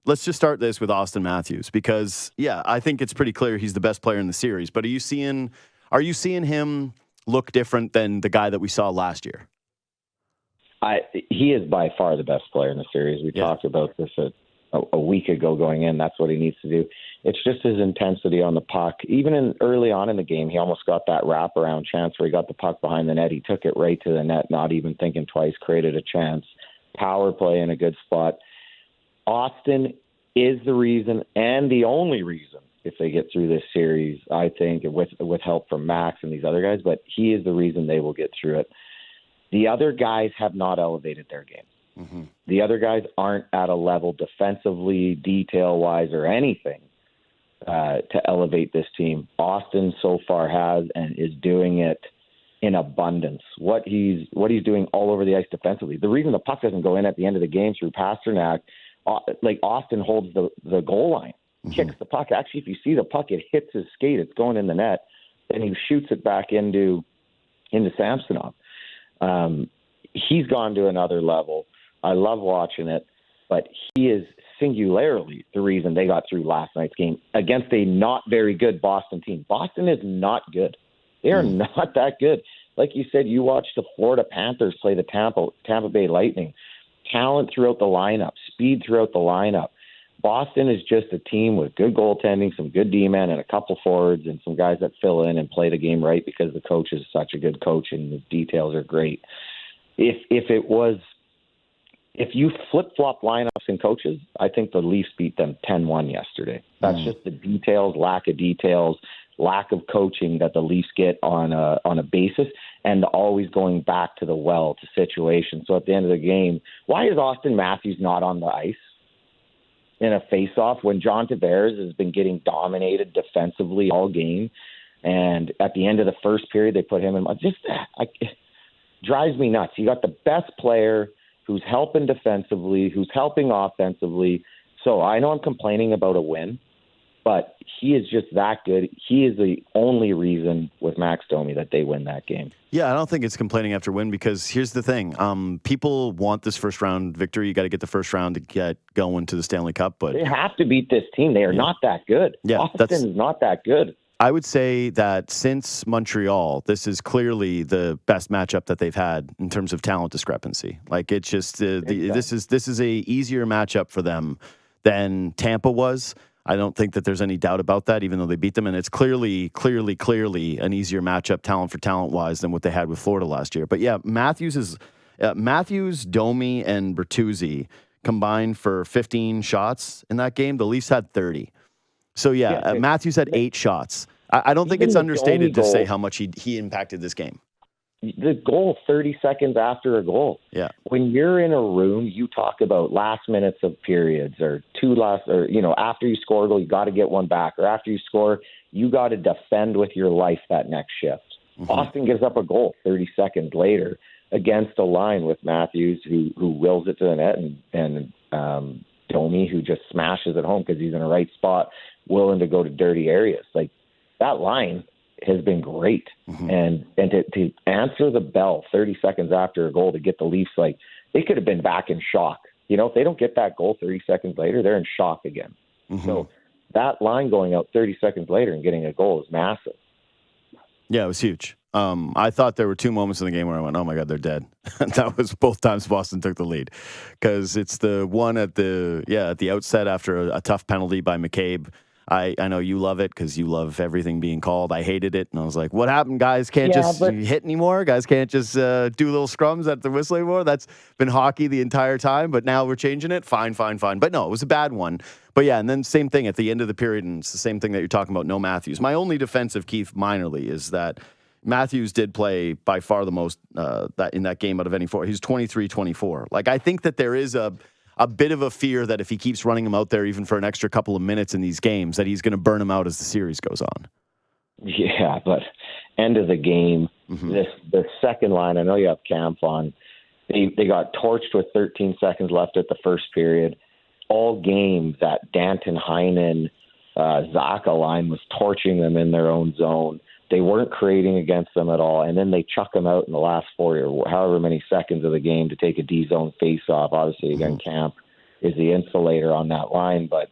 let's just start this with Auston Matthews because, yeah, I think it's pretty clear he's the best player in the series. But are you seeing him look different than the guy that we saw last year? He is by far the best player in the series. We talked about this a week ago going in. That's what he needs to do. It's just his intensity on the puck. Even early on in the game, he almost got that wraparound chance where he got the puck behind the net. He took it right to the net, not even thinking twice, created a chance. Power play in a good spot. Auston is the reason and the only reason if they get through this series, I think, with help from Max and these other guys, but he is the reason they will get through it. The other guys have not elevated their game. Mm-hmm. The other guys aren't at a level defensively, detail-wise, or anything to elevate this team. Auston so far has and is doing it in abundance. What he's doing all over the ice defensively. The reason the puck doesn't go in at the end of the game through Pasternak, like Auston holds the goal line, kicks the puck. Actually, if you see the puck, it hits his skate. It's going in the net. Then he shoots it back into Samsonov. He's gone to another level. I love watching it, but he is singularly the reason they got through last night's game against a not very good Boston team. Boston is not good. They are not that good. Like you said, you watched the Florida Panthers play the Tampa Bay Lightning. Talent throughout the lineup, speed throughout the lineup. Boston is just a team with good goaltending, some good D-men, and a couple forwards and some guys that fill in and play the game right because the coach is such a good coach and the details are great. If you flip-flop lineups and coaches, I think the Leafs beat them 10-1 yesterday. That's just the details, lack of details, lack of coaching that the Leafs get on a basis, and always going back to the well to situations. So at the end of the game, why is Auston Matthews not on the ice in a face-off when John Tavares has been getting dominated defensively all game? And at the end of the first period, they put him in. It drives me nuts. You got the best player who's helping defensively, who's helping offensively. So I know I'm complaining about a win, but he is just that good. He is the only reason with Max Domi that they win that game. Yeah, I don't think it's complaining after win because here's the thing. People want this first round victory. You got to get the first round to get going to the Stanley Cup. But they have to beat this team. They are not that good. Yeah, Austin is not that good. I would say that since Montreal, this is clearly the best matchup that they've had in terms of talent discrepancy. Like it's just this is a easier matchup for them than Tampa was. I don't think that there's any doubt about that, even though they beat them. And it's clearly an easier matchup, talent for talent wise, than what they had with Florida last year. But yeah, Matthews, Domi, and Bertuzzi combined for 15 shots in that game. The Leafs had 30. So, Matthews had 8 shots. I don't think it's understated to say how much he impacted this game. The goal 30 seconds after a goal. Yeah. When you're in a room, you talk about last minutes of periods or after you score a goal, you got to get one back. Or after you score, you got to defend with your life that next shift. Mm-hmm. Auston gives up a goal 30 seconds later against a line with Matthews who wills it to the net and Domi who just smashes it home because he's in the right spot, willing to go to dirty areas. Like that line has been great. Mm-hmm. And to answer the bell 30 seconds after a goal to get the Leafs, like they could have been back in shock. If they don't get that goal 30 seconds later, they're in shock again. Mm-hmm. So that line going out 30 seconds later and getting a goal is massive. Yeah, it was huge. I thought there were 2 moments in the game where I went, oh my God, they're dead. And that was both times Boston took the lead. Because it's the one at the outset after a tough penalty by McCabe. I know you love it because you love everything being called. I hated it. And I was like, what happened? Guys can't hit anymore? Guys can't just do little scrums at the whistle anymore? That's been hockey the entire time, but now we're changing it? Fine. But no, it was a bad one. But yeah, and then same thing at the end of the period, and it's the same thing that you're talking about, no Matthews. My only defense of Keith minorly is that Matthews did play by far the most that in that game out of any 4. He's 23-24. Like, I think that there is a bit of a fear that if he keeps running him out there even for an extra couple of minutes in these games, that he's going to burn him out as the series goes on. Yeah, but end of the game, the second line, I know you have Camp on, they got torched with 13 seconds left at the first period. All game, that Danton, Heinen, Zaka line was torching them in their own zone. They weren't creating against them at all, and then they chuck them out in the last 40 or however many seconds of the game to take a D-zone face-off, obviously, again, Camp. is the insulator on that line. But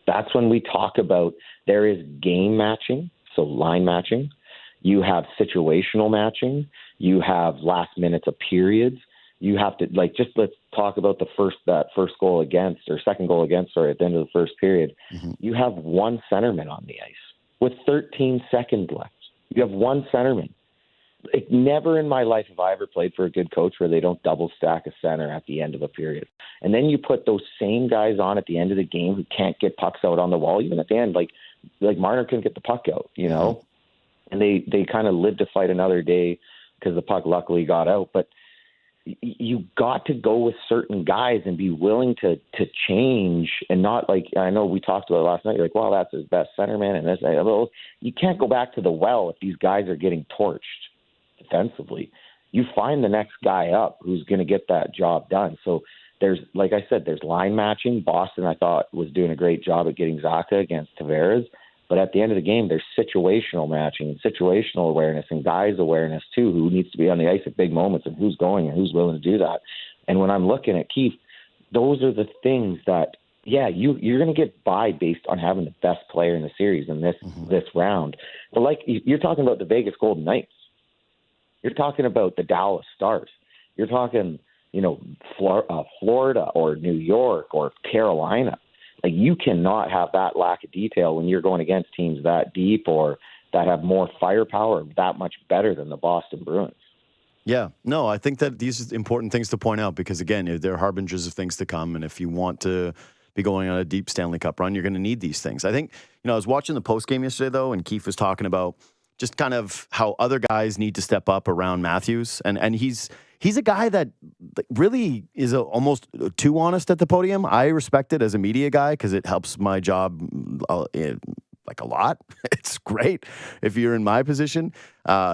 that's when we talk about there is game matching, so line matching. You have situational matching. You have last minutes of periods. You have to, like, just let's talk about that first goal against, or second goal against, sorry, at the end of the first period. Mm-hmm. You have one centerman on the ice with 13 seconds left. You have one centerman. Like, never in my life have I ever played for a good coach where they don't double stack a center at the end of a period. And then you put those same guys on at the end of the game who can't get pucks out on the wall, even at the end. Like Marner couldn't get the puck out, you know? And they kind of lived to fight another day because the puck luckily got out. But you got to go with certain guys and be willing to change, and not, like, I know we talked about it last night. You're like, well, that's his best centerman, and this. Well, you can't go back to the well if these guys are getting torched defensively. You find the next guy up who's going to get that job done. So there's, like I said, there's line matching. Boston, I thought, was doing a great job at getting Zacha against Tavares. But at the end of the game, there's situational matching and situational awareness and guys' awareness, too, who needs to be on the ice at big moments and who's going and who's willing to do that. And when I'm looking at Keith, those are the things that, yeah, you're going to get by based on having the best player in the series in this round. But, like, you're talking about the Vegas Golden Knights. You're talking about the Dallas Stars. You're talking, Florida or New York or Carolina. Like, you cannot have that lack of detail when you're going against teams that deep or that have more firepower, that much better than the Boston Bruins. Yeah, no, I think that these are important things to point out because, again, they're harbingers of things to come. And if you want to be going on a deep Stanley Cup run, you're going to need these things. I think, I was watching the post game yesterday, though, and Keith was talking about just kind of how other guys need to step up around Matthews. And he's a guy that really is almost too honest at the podium. I respect it as a media guy because it helps my job like a lot. It's great if you're in my position.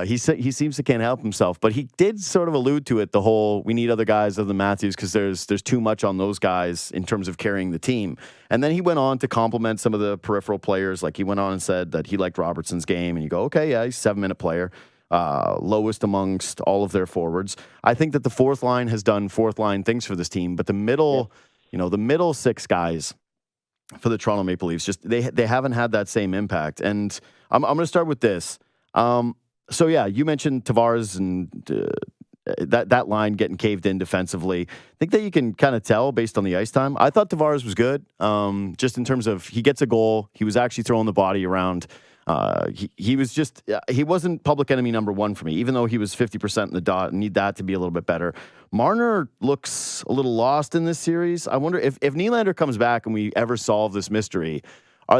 He seems to can't help himself, but he did sort of allude to it, the whole we need other guys other than Matthews because there's too much on those guys in terms of carrying the team. And then he went on to compliment some of the peripheral players. Like he went on and said that he liked Robertson's game, and you go, okay, yeah, he's a 7-minute player. Lowest amongst all of their forwards. I think that the fourth line has done fourth line things for this team, but the middle, the middle six guys for the Toronto Maple Leafs, just they haven't had that same impact. And I'm going to start with this. So yeah, you mentioned Tavares and that line getting caved in defensively. I think that you can kind of tell based on the ice time. I thought Tavares was good, just in terms of he gets a goal. He was actually throwing the body around. He wasn't public enemy number one for me, even though he was 50% in the dot. Need that to be a little bit better. Marner looks a little lost in this series. I wonder if Nylander comes back and we ever solve this mystery,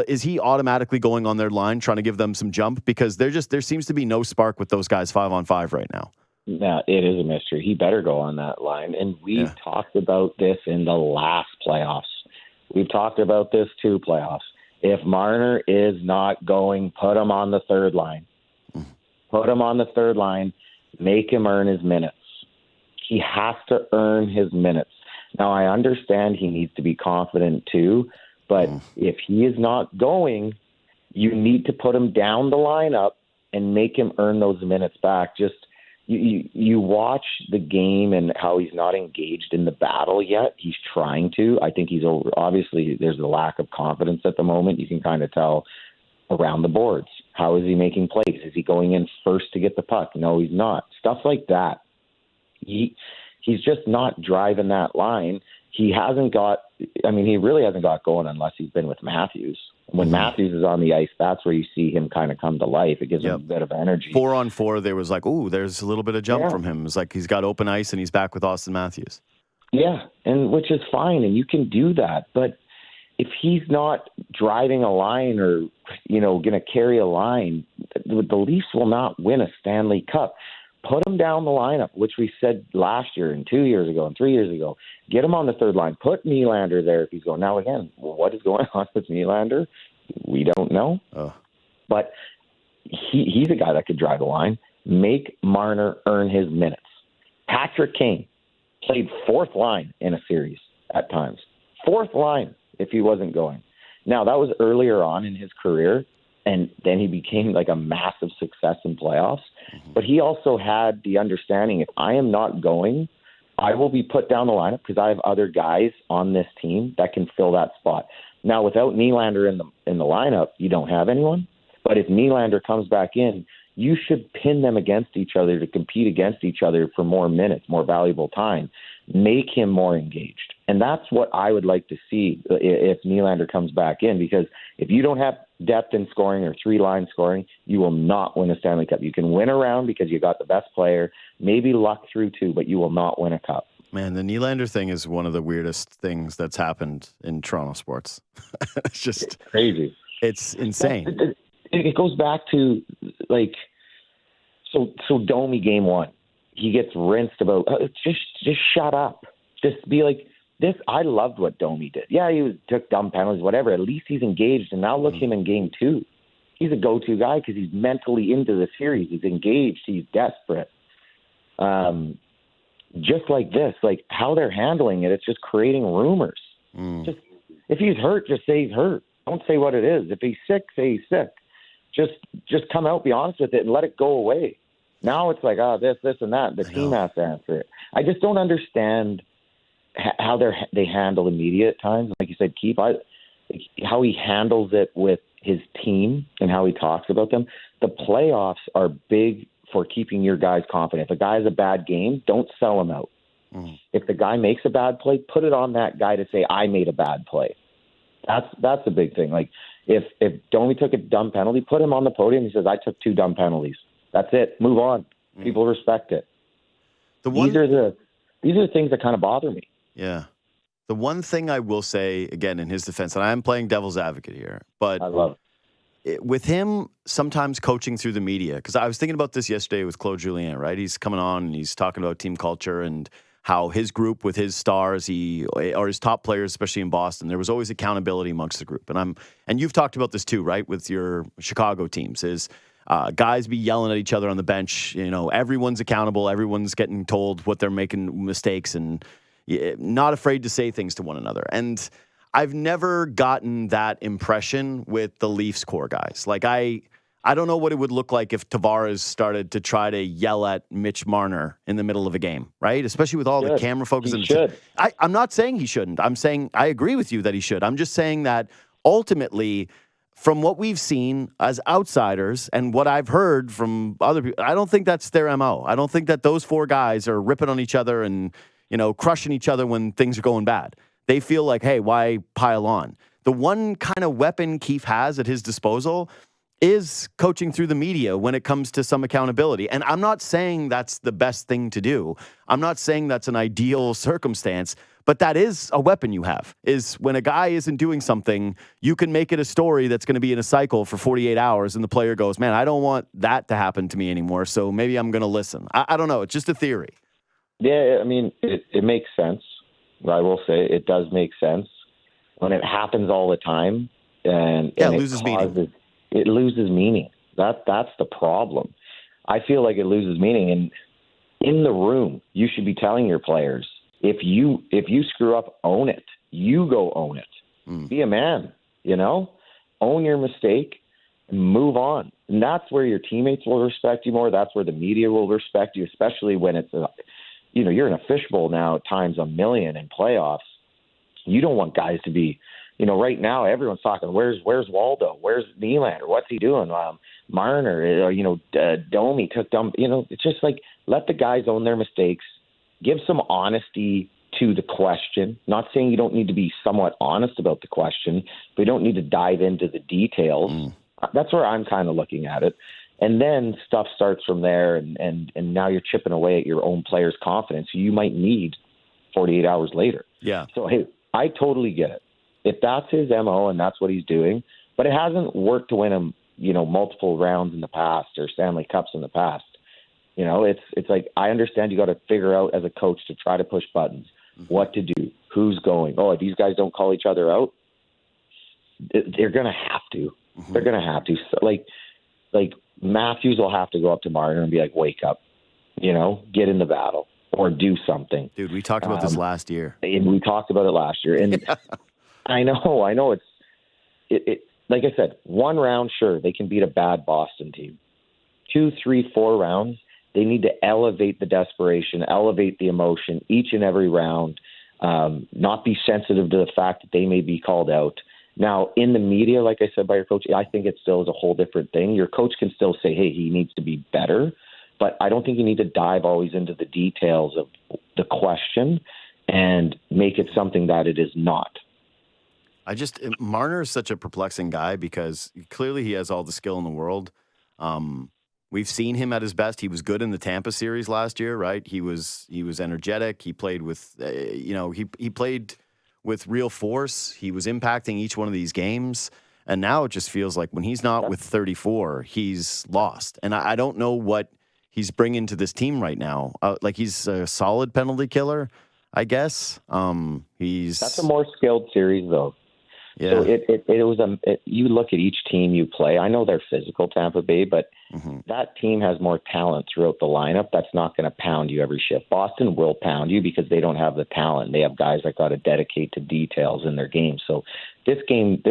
is he automatically going on their line, trying to give them some jump? Because there seems to be no spark with those guys 5-on-5 right now. Yeah, it is a mystery. He better go on that line. And we've talked about this in the last playoffs. We've talked about this 2 playoffs. If Marner is not going, put him on the third line. Put him on the third line. Make him earn his minutes. He has to earn his minutes. Now, I understand he needs to be confident too, but if he is not going, you need to put him down the lineup and make him earn those minutes back. Just you watch the game and how he's not engaged in the battle yet. He's trying to. I think he's over. Obviously, there's a lack of confidence at the moment. You can kind of tell around the boards. How is he making plays? Is he going in first to get the puck? No, he's not. Stuff like that. He's just not driving that line. He really hasn't got going unless he's been with Matthews. When Matthews is on the ice, that's where you see him kind of come to life. It gives him a bit of energy. 4-on-4, there was like, ooh, there's a little bit of jump from him. It's like he's got open ice and he's back with Auston Matthews. Yeah, and which is fine, and you can do that. But if he's not driving a line or, going to carry a line, the Leafs will not win a Stanley Cup. Put him down the lineup, which we said last year and 2 years ago and 3 years ago. Get him on the third line. Put Nylander there if he's going. Now, again, what is going on with Nylander? We don't know. But he's a guy that could drive a line. Make Marner earn his minutes. Patrick Kane played fourth line in a series at times. Fourth line if he wasn't going. Now, that was earlier on in his career, and then he became like a massive success in playoffs. But he also had the understanding, if I am not going I will be put down the lineup because I have other guys on this team that can fill that spot. Now, without Nylander in the lineup, you don't have anyone. But if Nylander comes back in, you should pin them against each other to compete against each other for more minutes, more valuable time. Make him more engaged. And that's what I would like to see if Nylander comes back in, because if you don't have depth in scoring or three-line scoring, you will not win a Stanley Cup. You can win a round because you got the best player, maybe luck through too, but you will not win a cup. Man, the Nylander thing is one of the weirdest things that's happened in Toronto sports. It's crazy. It's insane. It goes back to, like, so Domi game one, he gets rinsed about, just shut up. Just be like, this. I loved what Domi did. Yeah, he took dumb penalties, whatever. At least he's engaged, and now look him in game two. He's a go-to guy because he's mentally into the series. He's engaged. He's desperate. Just like this, like how they're handling it, it's just creating rumors. Just if he's hurt, just say he's hurt. Don't say what it is. If he's sick, say he's sick. Just come out, be honest with it, and let it go away. Now it's like, this, and that. The team has to answer it. I just don't understand how they handle the media at times. Like you said, Keith, how he handles it with his team and how he talks about them. The playoffs are big for keeping your guys confident. If a guy has a bad game, don't sell him out. If the guy makes a bad play, put it on that guy to say, I made a bad play. That's a big thing. Like if Domi took a dumb penalty, put him on the podium. He says, I took 2 dumb penalties. That's it. Move on. People respect it. These are the things that kind of bother me. Yeah. The one thing I will say, again, in his defense, and I am playing devil's advocate here, but I love it. With him sometimes coaching through the media, because I was thinking about this yesterday with Claude Julien, right? He's coming on and he's talking about team culture and how his group with his stars, or his top players, especially in Boston, there was always accountability amongst the group. And you've talked about this too, right? With your Chicago teams, is guys be yelling at each other on the bench. You know, everyone's accountable. Everyone's getting told what they're making mistakes and not afraid to say things to one another. And I've never gotten that impression with the Leafs core guys. Like I don't know what it would look like if Tavares started to try to yell at Mitch Marner in the middle of a game, right? Especially with all the camera focus. I'm not saying he shouldn't. I'm saying I agree with you that he should. I'm just saying that ultimately, from what we've seen as outsiders and what I've heard from other people, I don't think that's their MO. I don't think that those 4 guys are ripping on each other and, crushing each other when things are going bad. They feel like, hey, why pile on? The one kind of weapon Keefe has at his disposal is coaching through the media when it comes to some accountability. And I'm not saying that's the best thing to do. I'm not saying that's an ideal circumstance, but that is a weapon you have, is when a guy isn't doing something, you can make it a story that's going to be in a cycle for 48 hours and the player goes, man, I don't want that to happen to me anymore, so maybe I'm going to listen. I don't know. It's just a theory. Yeah, I mean, it makes sense. I will say it does make sense. When it happens all the time and it loses meaning. It loses meaning. That's the problem. I feel like it loses meaning. And in the room, you should be telling your players, if you screw up, own it. You go own it. Be a man, own your mistake and move on. And that's where your teammates will respect you more. That's where the media will respect you, especially when it's, you're in a fishbowl now at times a million in playoffs. You don't want guys to be, right now everyone's talking, where's Waldo? Where's Nylander? What's he doing? Marner, Domi took dumb, it's just like, let the guys own their mistakes. Give some honesty to the question. Not saying you don't need to be somewhat honest about the question, but you don't need to dive into the details. That's where I'm kind of looking at it. And then stuff starts from there, and now you're chipping away at your own player's confidence you might need 48 hours later. Yeah. So, hey, I totally get it. If that's his MO and that's what he's doing, but it hasn't worked to win him, multiple rounds in the past or Stanley Cups in the past. It's like, I understand you got to figure out as a coach to try to push buttons, what to do, who's going. Oh, if these guys don't call each other out, they're going to have to. They're going to have to. So, like Matthews will have to go up to Marner and be like, wake up, get in the battle or do something. Dude, we talked about this last year. And we talked about it last year. And I know it's like I said, 1 round, sure, they can beat a bad Boston team. 2, 3, 4 rounds, They need to elevate the desperation, elevate the emotion each and every round, not be sensitive to the fact that they may be called out. Now, in the media, like I said, by your coach, I think it still is a whole different thing. Your coach can still say, hey, he needs to be better, but I don't think you need to dive always into the details of the question and make it something that it is not. Marner is such a perplexing guy because clearly he has all the skill in the world. We've seen him at his best. He was good in the Tampa series last year, right? He was energetic. He played with, he played with real force. He was impacting each one of these games. And now it just feels like when he's not with 34, he's lost. And I don't know what he's bringing to this team right now. Like he's a solid penalty killer, I guess. That's a more skilled series, though. Yeah. So you look at each team you play. I know they're physical, Tampa Bay, but that team has more talent throughout the lineup. That's not going to pound you every shift. Boston will pound you because they don't have the talent. They have guys that got to dedicate to details in their game. So this team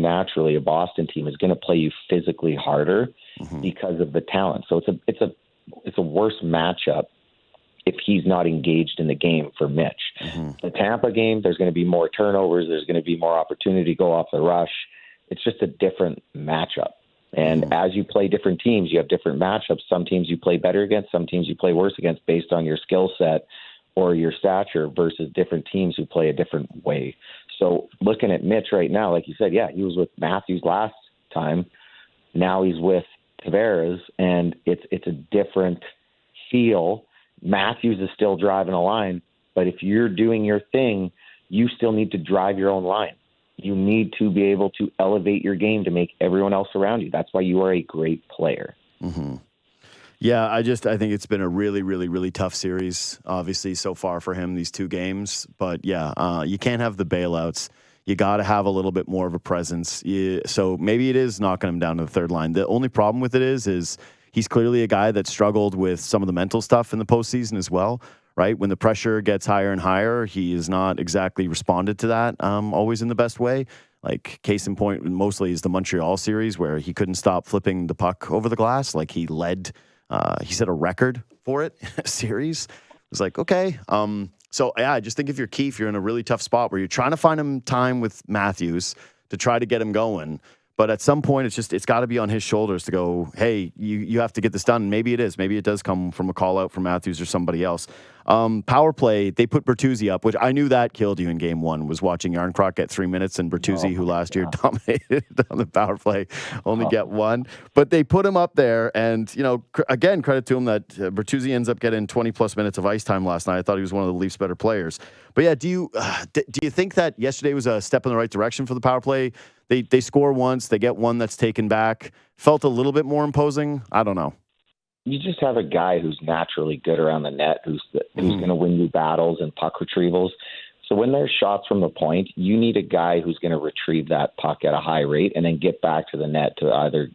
naturally, a Boston team, is going to play you physically harder because of the talent. So it's a worse matchup if he's not engaged in the game for Mitch. The Tampa game, there's going to be more turnovers. There's going to be more opportunity to go off the rush. It's just a different matchup. And as you play different teams, you have different matchups. Some teams you play better against, some teams you play worse against based on your skill set or your stature versus different teams who play a different way. So looking at Mitch right now, like you said, yeah, he was with Matthews last time. Now he's with Tavares, and it's a different feel. Matthews is still driving a line, but if you're doing your thing, you still need to drive your own line. You need to be able to elevate your game to make everyone else around you. That's why you are a great player. Yeah, I think it's been a really, really, really tough series, obviously, so far for him, these two games. But yeah, you can't have the bailouts. You got to have a little bit more of a presence. So maybe it is knocking him down to the third line. The only problem with it is he's clearly a guy that struggled with some of the mental stuff in the postseason as well, right? When the pressure gets higher and higher, he has not exactly responded to that always in the best way. Like, case in point, mostly is the Montreal series where he couldn't stop flipping the puck over the glass. Like, he set a record for it, series. It was like, okay. So, yeah, I just think if you're Keefe, you're in a really tough spot where you're trying to find him time with Matthews to try to get him going. But at some point, it's got to be on his shoulders to go, hey, you have to get this done. Maybe it is. Maybe it does come from a call out from Matthews or somebody else. Power play, they put Bertuzzi up, which I knew that killed you in game one, was watching Yarncroc get 3 minutes and Bertuzzi, who last year dominated on the power play, only get one. But they put him up there, and, again, credit to him that Bertuzzi ends up getting 20-plus minutes of ice time last night. I thought he was one of the Leafs' better players. But, yeah, do you think that yesterday was a step in the right direction for the power play? They score once, they get one that's taken back. Felt a little bit more imposing. I don't know. You just have a guy who's naturally good around the net, who's going to win you battles and puck retrievals. So when there's shots from the point, you need a guy who's going to retrieve that puck at a high rate and then get back to the net to either,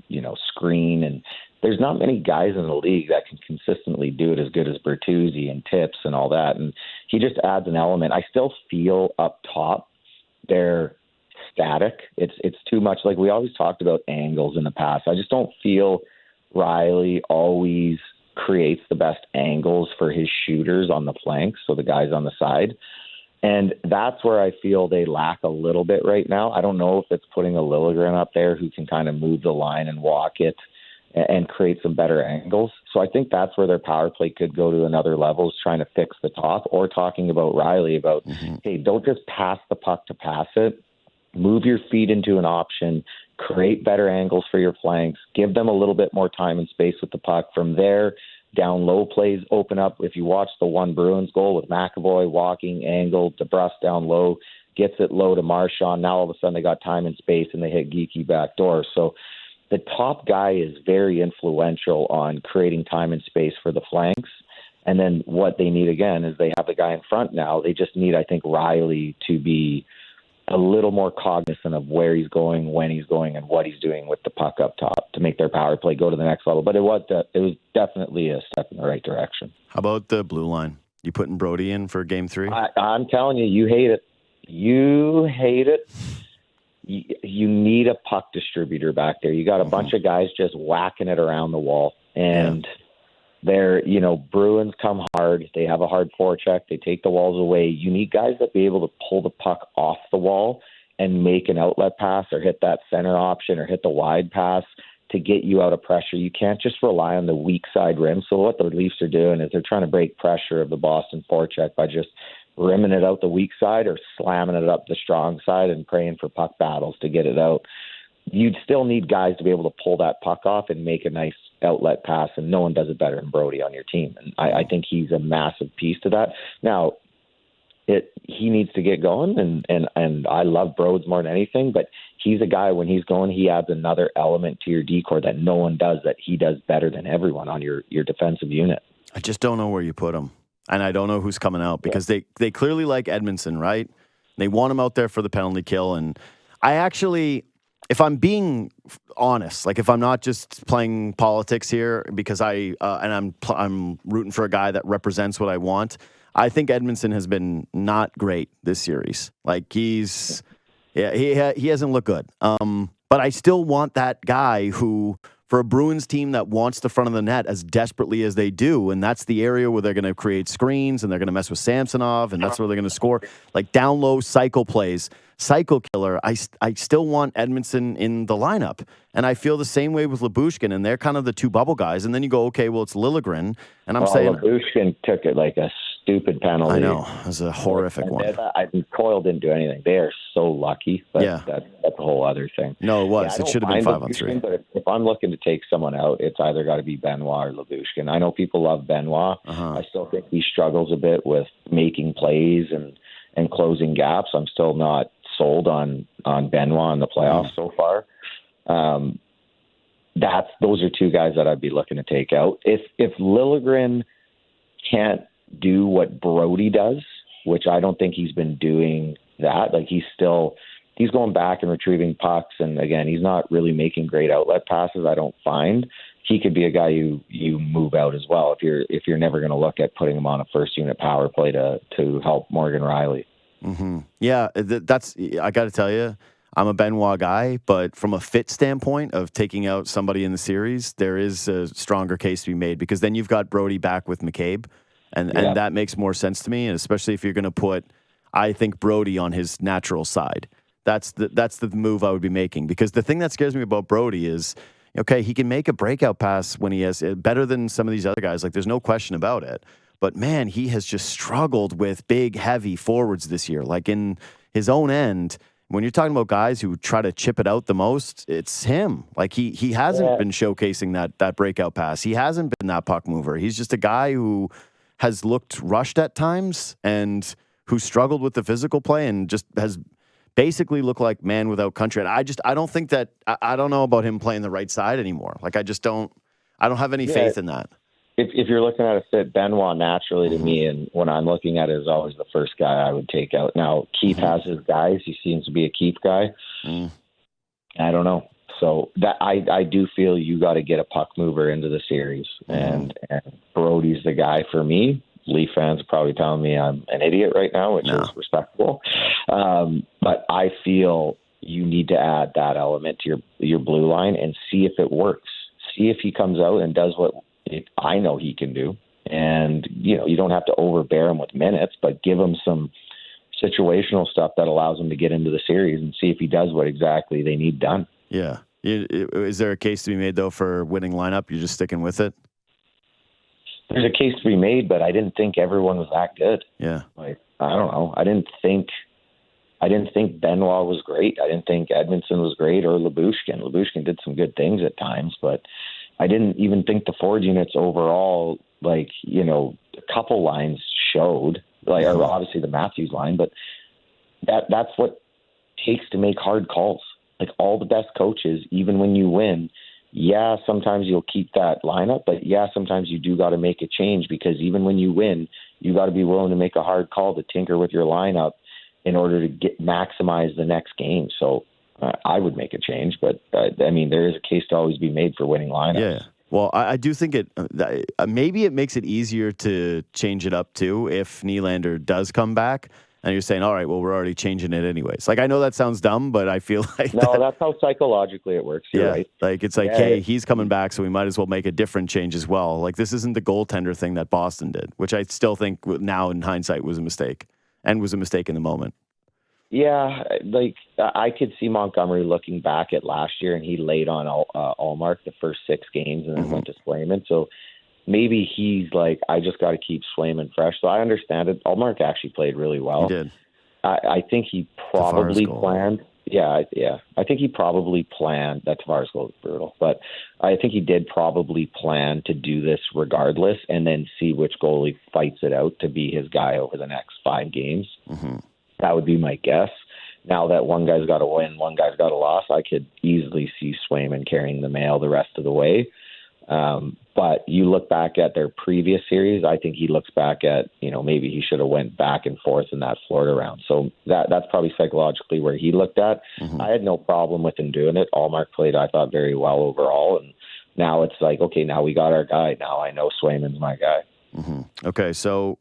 screen. And there's not many guys in the league that can consistently do it as good as Bertuzzi and Tips and all that. And he just adds an element. I still feel up top they're static. It's too much. Like we always talked about angles in the past. I just don't feel Riley always creates the best angles for his shooters on the flanks, so the guys on the side. And that's where I feel they lack a little bit right now. I don't know if it's putting a Liljegren up there who can kind of move the line and walk it and create some better angles. So I think that's where their power play could go to another level, is trying to fix the top, or talking about Riley about, hey, don't just pass the puck to pass it. Move your feet into an option, create better angles for your flanks, give them a little bit more time and space with the puck. From there, down low plays open up. If you watch the one Bruins goal with McAvoy walking, angled, DeBrus down low, gets it low to Marchand. Now all of a sudden they got time and space and they hit Geekie back door. So the top guy is very influential on creating time and space for the flanks. And then what they need, again, is they have the guy in front now. They just need, I think, Riley to be a little more cognizant of where he's going, when he's going, and what he's doing with the puck up top to make their power play go to the next level. But it was definitely a step in the right direction. How about the blue line? You putting Brody in for Game 3? I'm telling you, you hate it. You hate it. You need a puck distributor back there. You got a bunch of guys just whacking it around the wall. And Bruins come hard. They have a hard forecheck. They take the walls away. You need guys that be able to pull the puck off the wall and make an outlet pass or hit that center option or hit the wide pass to get you out of pressure. You can't just rely on the weak side rim. So what the Leafs are doing is they're trying to break pressure of the Boston forecheck by just rimming it out the weak side or slamming it up the strong side and praying for puck battles to get it out. You'd still need guys to be able to pull that puck off and make a nice outlet pass, and no one does it better than Brody on your team. And I think he's a massive piece to that. Now, he needs to get going, and I love Broads more than anything, but he's a guy, when he's going, he adds another element to your decor that no one does, that he does better than everyone on your defensive unit. I just don't know where you put him, and I don't know who's coming out, because they clearly like Edmondson, right? They want him out there for the penalty kill, and I actually, if I'm being honest, like if I'm not just playing politics here, because I'm rooting for a guy that represents what I want, I think Edmondson has been not great this series. Like he hasn't looked good. But I still want that guy who, for a Bruins team that wants the front of the net as desperately as they do, and that's the area where they're going to create screens and they're going to mess with Samsonov, and that's where they're going to score, like down low cycle plays, cycle killer. I still want Edmondson in the lineup, and I feel the same way with Lyubushkin, and they're kind of the two bubble guys. And then you go, okay, well, it's Liljegren, and I'm saying Lyubushkin took it like a stupid penalty. I know, it was a horrific one. Coyle didn't do anything. They are so lucky, but that's a whole other thing. No, it was. It should have been 5-on-3. But if I'm looking to take someone out, it's either got to be Benoit or Lyubushkin. I know people love Benoit. I still think he struggles a bit with making plays and closing gaps. I'm still not sold on Benoit in the playoffs so far. Those are two guys that I'd be looking to take out. If Liljegren can't do what Brody does, which I don't think he's been doing that. Like he's going back and retrieving pucks, and again, he's not really making great outlet passes, I don't find. He could be a guy you move out as well if you're never going to look at putting him on a first unit power play to help Morgan Riley. Mm-hmm. Yeah, that's, I got to tell you, I'm a Benoit guy, but from a fit standpoint of taking out somebody in the series, there is a stronger case to be made, because then you've got Brody back with McCabe. And that makes more sense to me, and especially if you're going to put, I think, Brody on his natural side. That's the move I would be making, because the thing that scares me about Brody is, okay, he can make a breakout pass when he has better than some of these other guys. Like, there's no question about it. But man, he has just struggled with big, heavy forwards this year. Like in his own end, when you're talking about guys who try to chip it out the most, it's him. Like he hasn't been showcasing that breakout pass. He hasn't been that puck mover. He's just a guy who has looked rushed at times and who struggled with the physical play and just has basically looked like man without country. And I don't think that, I don't know about him playing the right side anymore. Like I don't have any faith in that. If you're looking at a fit, Benoit naturally to me, and when I'm looking at it, is always the first guy I would take out. Now, Keith has his guys. He seems to be a Keith guy. I don't know. So that I do feel you got to get a puck mover into the series, and Brody's the guy for me. Leaf fans are probably telling me I'm an idiot right now, which is respectable. But I feel you need to add that element to your blue line and see if it works. See if he comes out and does what I know he can do. And, you don't have to overbear him with minutes, but give him some situational stuff that allows him to get into the series and see if he does what exactly they need done. Yeah. Is there a case to be made, though, for winning lineup? You're just sticking with it? There's a case to be made, but I didn't think everyone was that good. Yeah. Like, I don't know. I didn't think Benoit was great. I didn't think Edmondson was great, or Lyubushkin. Lyubushkin did some good things at times, but I didn't even think the forward units overall, like, a couple lines showed, like, or obviously the Matthews line, but that's what takes to make hard calls. Like, all the best coaches, even when you win, sometimes you'll keep that lineup, but sometimes you do got to make a change, because even when you win, you got to be willing to make a hard call to tinker with your lineup in order to maximize the next game. So I would make a change, but there is a case to always be made for winning lineups. Yeah. Well, I do think maybe it makes it easier to change it up too if Nylander does come back. And you're saying, all right, well, we're already changing it anyways. Like, I know that sounds dumb, but I feel like no, that's how psychologically it works. You're right. Like, it's like, hey, he's coming back, so we might as well make a different change as well. Like, this isn't the goaltender thing that Boston did, which I still think now in hindsight was a mistake and was a mistake in the moment. Yeah, like I could see Montgomery looking back at last year, and he laid on Allmark the first 6 games and then went to Swayman. So maybe he's like, I just got to keep Swayman fresh. So I understand it. Allmark actually played really well. He did. I think he probably planned. Yeah. I think he probably planned. That Tavares goal was brutal, but I think he did probably plan to do this regardless, and then see which goalie fights it out to be his guy over the next 5 games. Mm-hmm. That would be my guess. Now that one guy's got a win, one guy's got a loss, I could easily see Swayman carrying the mail the rest of the way. But you look back at their previous series, I think he looks back at, maybe he should have went back and forth in that Florida round. So that's probably psychologically where he looked at. Mm-hmm. I had no problem with him doing it. Allmark played, I thought, very well overall. And now it's like, okay, now we got our guy. Now I know Swayman's my guy. Mm-hmm. Okay, so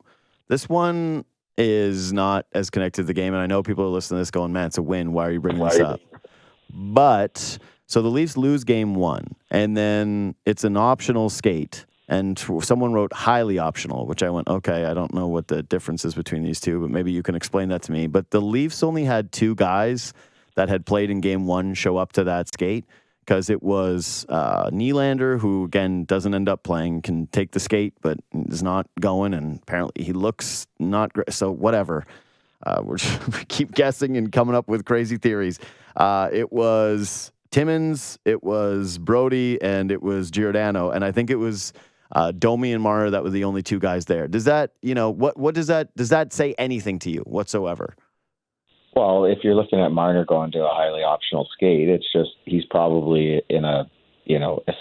this one is not as connected to the game, and I know people are listening to this going, man, it's a win. Why are you bringing this up? But, so the Leafs lose game 1, and then it's an optional skate, and someone wrote highly optional, which I went, okay, I don't know what the difference is between these two, but maybe you can explain that to me. But the Leafs only had 2 guys that had played in game 1 show up to that skate, because it was Nylander, who, again, doesn't end up playing, can take the skate, but is not going, and apparently he looks not great. So whatever. We keep guessing and coming up with crazy theories. It was Timmins, it was Brody, and it was Giordano, and I think it was Domi and Mara that were the only 2 guys there. Does that, what does that say anything to you whatsoever? Well, if you're looking at Marner going to a highly optional skate, it's just he's probably in a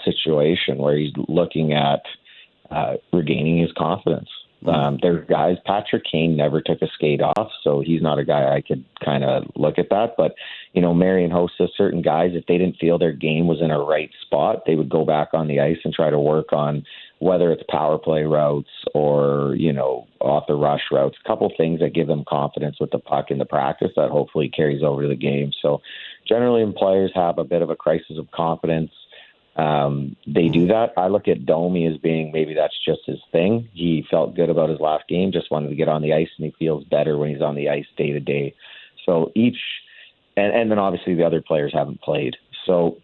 situation where he's looking at regaining his confidence. There's guys, Patrick Kane never took a skate off, so he's not a guy I could kind of look at that. But, Marian Hossa, certain guys, if they didn't feel their game was in a right spot, they would go back on the ice and try to work on whether it's power play routes or, off the rush routes, a couple things that give them confidence with the puck in the practice that hopefully carries over to the game. So generally when players have a bit of a crisis of confidence, they do that. I look at Domi as being maybe that's just his thing. He felt good about his last game, just wanted to get on the ice, and he feels better when he's on the ice day to day. So and then obviously the other players haven't played. So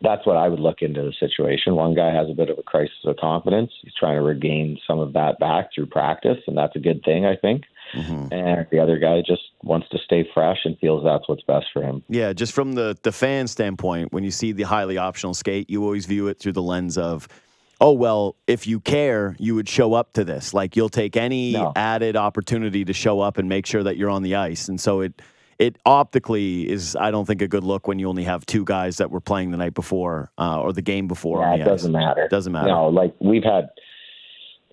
that's what I would look into the situation. One guy has a bit of a crisis of confidence. He's trying to regain some of that back through practice, and that's a good thing, I think. Mm-hmm. And the other guy just wants to stay fresh and feels that's what's best for him. Yeah, just from the fan standpoint, when you see the highly optional skate, you always view it through the lens of, oh, well, if you care, you would show up to this. Like, you'll take any added opportunity to show up and make sure that you're on the ice. And so it optically is, I don't think, a good look when you only have 2 guys that were playing the night before or the game before. Yeah, it doesn't matter. Doesn't matter. No, like we've had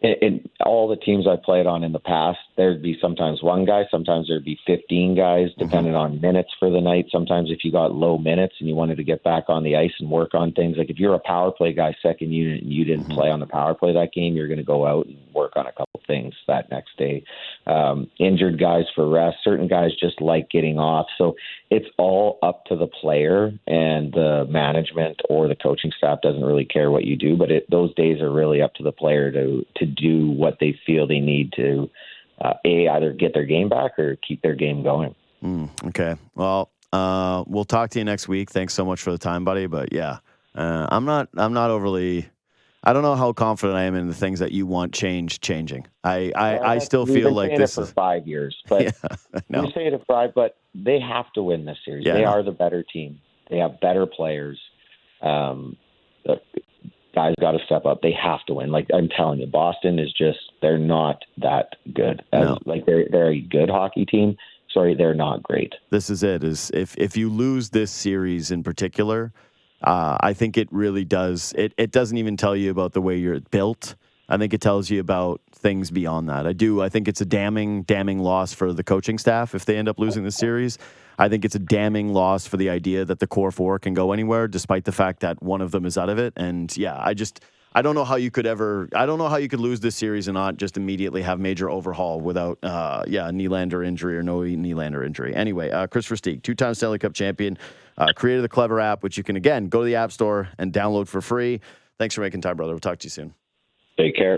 in all the teams I played on in the past, there'd be sometimes one guy, sometimes there'd be 15 guys, depending on minutes for the night. Sometimes if you got low minutes and you wanted to get back on the ice and work on things, like if you're a power play guy, second unit, and you didn't play on the power play that game, you're going to go out and work on a couple things that next day. Injured guys for rest. Certain guys just like getting off. So it's all up to the player, and the management or the coaching staff doesn't really care what you do, but those days are really up to the player to do what they feel they need to either get their game back or keep their game going. Okay. Well, we'll talk to you next week. Thanks so much for the time, buddy. But yeah, I'm not overly, I don't know how confident I am in the things that you want changing. I still feel like this is for 5 years, but you say it for 5, but they have to win this series. They are the better team. They have better players. Guys got to step up. They have to win. Like I'm telling you, Boston is they're not that good. Like they're a good hockey team. Sorry, they're not great. This is it. Is if you lose this series in particular, I think it really does. It doesn't even tell you about the way you're built. I think it tells you about things beyond that. I think it's a damning loss for the coaching staff if they end up losing this series. I think it's a damning loss for the idea that the core 4 can go anywhere, despite the fact that one of them is out of it. And yeah, I don't know how you could lose this series and not just immediately have major overhaul without, a Nylander injury or no Nylander injury. Anyway, Kris Versteeg, 2-time Stanley Cup champion, created the Clever app, which you can, again, go to the App Store and download for free. Thanks for making time, brother. We'll talk to you soon. Take care.